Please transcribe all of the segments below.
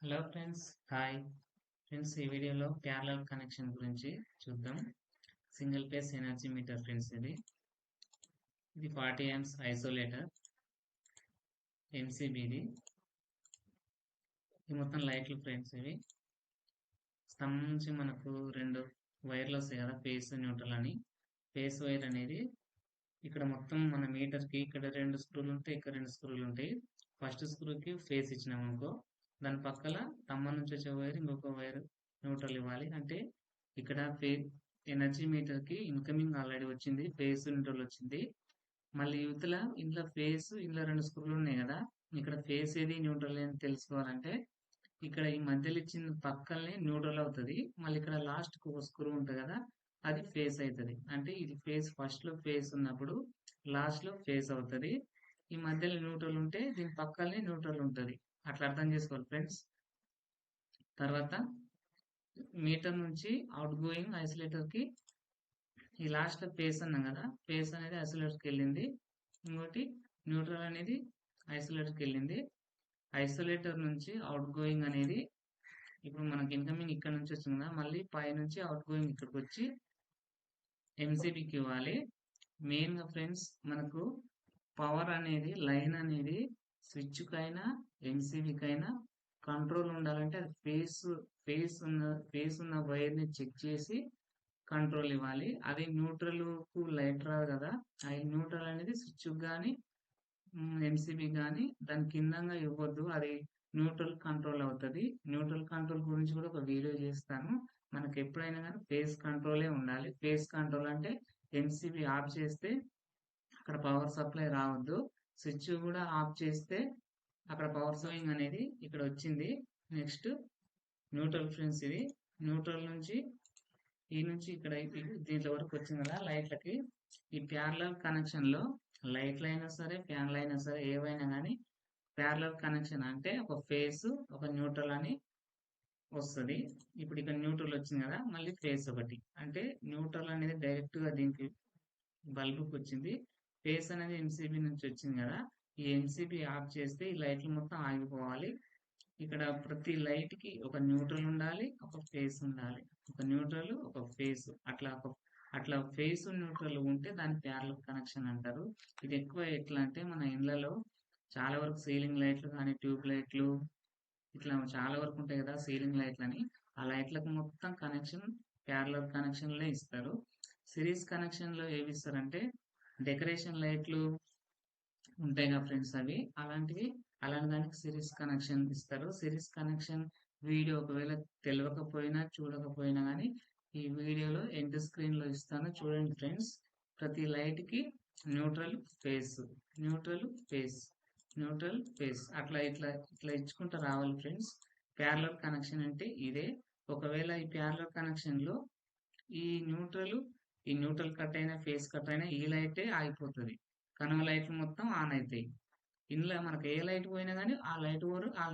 Hello friends, hi friends. ఈ వీడియోలో parallel connection గురించి చూద్దాం. Single phase energy meter friends. ఇది 40 amps ఐసోలేటర్ ఎంసీబీది. ఇది మొత్తం లైట్లు ఫ్రెండ్స్. ఇవి స్తంభం నుంచి మనకు రెండు వైర్లు వస్తాయి కదా, ఫేస్ న్యూట్రల్ అని. ఫేస్ వైర్ అనేది ఇక్కడ మొత్తం మన మీటర్కి ఇక్కడ రెండు స్క్రూలు ఉంటాయి, ఇక్కడ రెండు స్క్రూలు ఉంటాయి. ఫస్ట్ స్క్రూకి ఫేస్ ఇచ్చినాం అనుకో, దాని పక్కల స్తంభం నుంచి వచ్చే వైర్ ఇంకొక వైర్ న్యూట్రల్ ఇవ్వాలి. అంటే ఇక్కడ ఎనర్జీ మీటర్కి ఇన్కమింగ్ ఆల్రెడీ వచ్చింది, ఫేస్ న్యూట్రల్ వచ్చింది. మళ్ళీ యువతల ఇంట్లో ఫేస్, ఇంట్లో రెండు స్క్రూలు ఉన్నాయి కదా, ఇక్కడ ఫేస్ ఏది న్యూట్రల్ ఏది తెలుసుకోవాలంటే ఇక్కడ ఈ మధ్యలో ఇచ్చిన పక్కనే న్యూట్రల్ అవుతుంది. మళ్ళీ ఇక్కడ లాస్ట్ ఒక స్క్రూ ఉంటుంది కదా, అది ఫేస్ అవుతుంది. అంటే ఇది ఫేస్, ఫస్ట్ లో ఫేస్ ఉన్నప్పుడు లాస్ట్ లో ఫేస్ అవుతుంది. ఈ మధ్యలో న్యూట్రల్ ఉంటే దీని పక్కనే న్యూట్రల్ ఉంటుంది. అట్లా అర్థం చేసుకోవాలి ఫ్రెండ్స్. తర్వాత మీటర్ నుంచి అవుట్ గోయింగ్ ఐసోలేటర్ కి, ఈ లాస్ట్ ఫేస్ అన్నాం కదా, ఫేస్ అనేది ఐసోలేటర్ కి వెళ్ళింది. ఇంకోటి న్యూట్రల్ అనేది ఐసోలేటర్ కి వెళ్ళింది. ఐసోలేటర్ నుంచి అవుట్ గోయింగ్ అనేది ఇప్పుడు మనకి ఇన్కమింగ్ ఇక్కడ నుంచి వచ్చింది కదా, మళ్ళీ పై నుంచి అవుట్ గోయింగ్ ఇక్కడికి వచ్చి ఎంసీబీకి ఇవ్వాలి. మెయిన్ గా ఫ్రెండ్స్, మనకు పవర్ అనేది లైన్ అనేది స్విచ్ కైనా ఎంసీబీకైనా కంట్రోల్ ఉండాలంటే అది ఫేస్ ఉన్న వైర్ ని చెక్ చేసి కంట్రోల్ ఇవ్వాలి. అది న్యూట్రల్ కు లైట్ రాదు కదా, ఆ న్యూట్రల్ అనేది స్విచ్ కానీ ఎంసీబీ కానీ దాని కిందంగా ఇవ్వద్దు. అది న్యూట్రల్ కంట్రోల్ అవుతుంది. న్యూట్రల్ కంట్రోల్ గురించి కూడా ఒక వీడియో చేస్తాను. మనకు ఎప్పుడైనా కానీ ఫేస్ కంట్రోలే ఉండాలి. ఫేస్ కంట్రోల్ అంటే ఎంసీబీ ఆఫ్ చేస్తే అక్కడ పవర్ సప్లై రావద్దు, స్విచ్ కూడా ఆఫ్ చేస్తే అక్కడ పవర్ స్వింగ్ అనేది ఇక్కడ వచ్చింది. Next neutral friends. ఇది న్యూట్రల్ నుంచి ఈ నుంచి ఇక్కడ దీంట్లో వరకు వచ్చింది కదా లైట్లకి. ఈ ప్యారలల్ కనెక్షన్ లో లైట్లు అయినా సరే, ఫ్యాన్లు అయినా సరే, ఏవైనా కానీ ప్యారలల్ కనెక్షన్ అంటే ఒక ఫేస్ ఒక న్యూట్రల్ అని వస్తుంది. ఇప్పుడు ఇక్కడ న్యూట్రల్ వచ్చింది కదా, మళ్ళీ ఫేస్ ఒకటి. అంటే న్యూట్రల్ అనేది డైరెక్ట్ గా దీనికి బల్బుకి వచ్చింది, ఫేస్ అనేది ఎంసీబీ నుంచి వచ్చింది కదా. ఈ ఎంసీబీ ఆఫ్ చేస్తే ఈ లైట్లు మొత్తం ఆగిపోవాలి. ఇక్కడ ప్రతి లైట్ కి ఒక న్యూట్రల్ ఉండాలి, ఒక ఫేస్ ఉండాలి. ఒక న్యూట్రల్ ఒక ఫేస్, అట్లా ఫేస్ న్యూట్రల్ ఉంటే దాన్ని ప్యారలల్ కనెక్షన్ అంటారు. ఇది ఎక్కువ ఎట్లా అంటే మన ఇళ్లలో చాలా వరకు సీలింగ్ లైట్లు కానీ, ట్యూబ్ లైట్లు ఇట్లా చాలా వరకు ఉంటాయి కదా సీలింగ్ లైట్లు అని, ఆ లైట్లకు మొత్తం కనెక్షన్ ప్యారలల్ కనెక్షన్ లో ఇస్తారు. సిరీస్ కనెక్షన్ లో ఏవి ఇస్తారంటే డెకరేషన్ లైట్లు ఉంటాయి కదా ఫ్రెండ్స్, అవి అలాంటి దానికి సిరీస్ కనెక్షన్ ఇస్తారు. సిరీస్ కనెక్షన్ వీడియో ఒకవేళ తెలియకపోయినా చూడకపోయినా కానీ ఈ వీడియోలో ఎండ్ స్క్రీన్ లో ఇస్తాను, చూడండి ఫ్రెండ్స్. ప్రతి లైట్ కి neutral face, neutral face, neutral face, అట్లా ఇట్లా ఇట్లా ఇచ్చుకుంటూ రావాలి ఫ్రెండ్స్. ప్యారలల్ కనెక్షన్ అంటే ఇదే. ఒకవేళ ఈ ప్యారలల్ కనెక్షన్ లో ఈ న్యూట్రల్ కట్ అయినా ఫేస్ కట్ అయినా ఈ లైటే ఆగిపోతుంది, కనుమ లైట్లు మొత్తం ఆన్ అవుతాయి. ఇందులో మనకు ఏ లైట్ పోయినా కానీ ఆ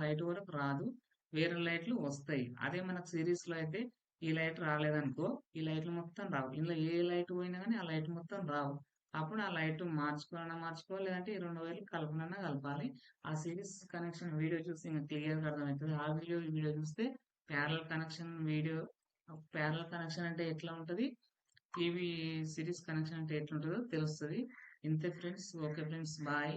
లైట్ వరకు రాదు, వేరే లైట్లు వస్తాయి. అదే మనకు సిరీస్ లో అయితే ఈ లైట్ రాలేదనుకో, ఈ లైట్లు మొత్తం రావు. ఇందులో ఏ లైట్ పోయినా కానీ ఆ లైట్ మొత్తం రావు. అప్పుడు ఆ లైట్ మార్చుకోవాలి, లేదంటే ఈ రెండు వైర్లు కలపాలి. ఆ సిరీస్ కనెక్షన్ వీడియో చూసి ఇంకా క్లియర్ గా అర్థమవుతుంది. ఆ వీడియో చూస్తే ప్యారలల్ కనెక్షన్ అంటే ఎట్లా ఉంటది, టీవీ సిరీస్ కనెక్షన్ అంటే ఎట్లుంటుందో తెలుస్తుంది. ఇంతే ఫ్రెండ్స్. Okay friends, bye.